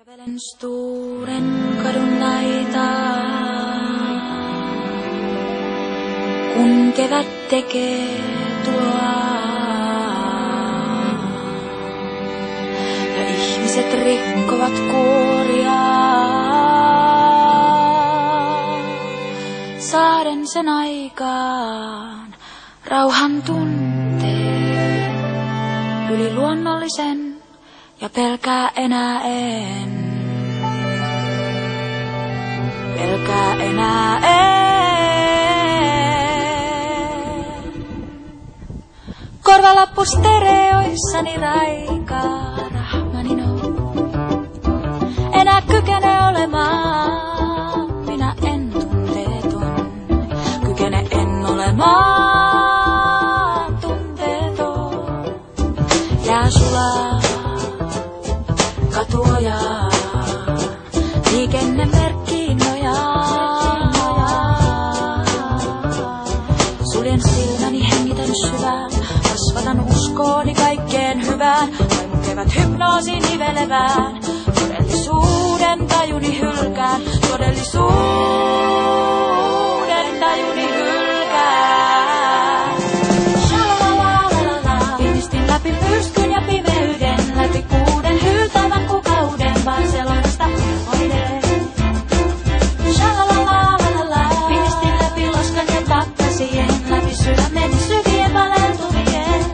Kävelen Sturen kadun laitaan, kun kevät tekee tuloaan. Ja ihmiset rikkovat kuoriaan. Saaden sen aikaan rauhan tunteen, yli luonnollisen ja pelkää enää en. Pelkää enää en. Korvalappu stereoissani raikaa Rahmanino. Enää kykene olemaan, minä en tunteeton. Kykene en olemaan tunteeton. Jää sulaa katuojaan, liikennemerkkiin nojaan. Suljen silmäni, hengitän syvään, kasvatan uskooni kaikkeen hyvään. Vaimon kevät hypnoosiin nivelevään, todellisuuden tajuni hylkään. Todellisuuden tajuni hylkään. Shalalalalala, pinistin läpi myrskyn ja pimeyden, läpi kuuden hyytävän kukauden, Barcelonasta ilmoiden. Shalalalalala, pinistin läpi loskan ja pakkasien, läpi sydämeni syvien paleltumien.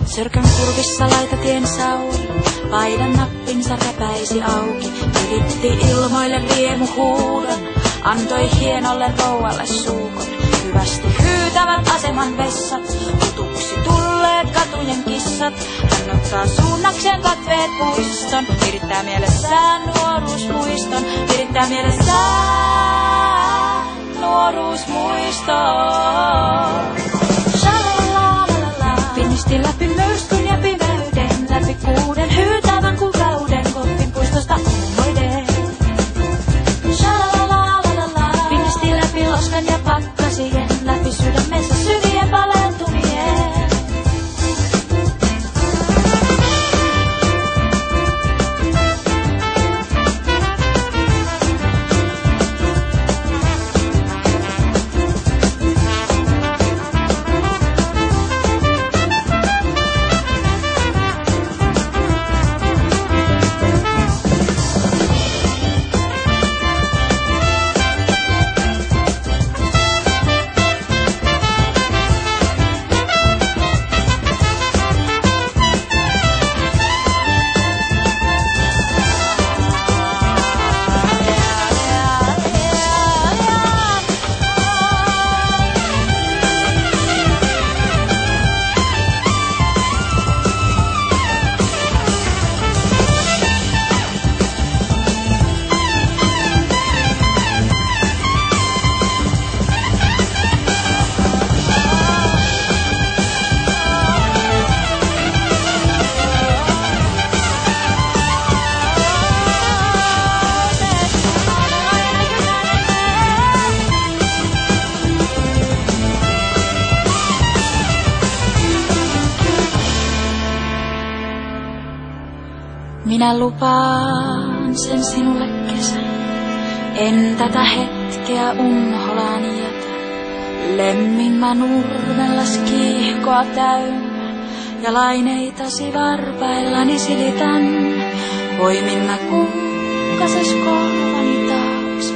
Sörkön kurvissa laitatien sauli, paidan nappinsa repäisi auki, yritti ilmoille riemuhuudon, antoi hienolle rouvalle suukon. Hyvästi hyytävät aseman vessat, tutuksi tulleet katujen kissat. Hän ottaa suunnakseen katveet puiston, virittää mielessään nuoruusmuiston, virittää mielessään nuoruusmuiston. Shalalalalala, pinistin läpi myrskyn ja pimeyden, läpi kuuden hyytävän kuukauden, Koppin puistosta ilmoiden. Shalalalalala, pinistin läpi loskan ja pakkasien, läpi sydämensä syvien palentumien. Minä lupaan sen sinulle kesän, en tätä hetkeä unholaan jätä. Lemmin mä nurmellas kiihkoa täynnä ja laineitasi varpaillani silitän. Poimin mä kukkases korvani taakse,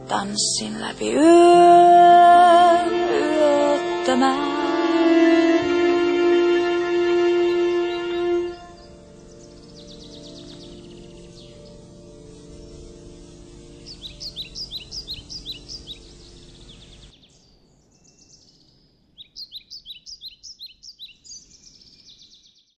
tanssin läpi yön yöttömään.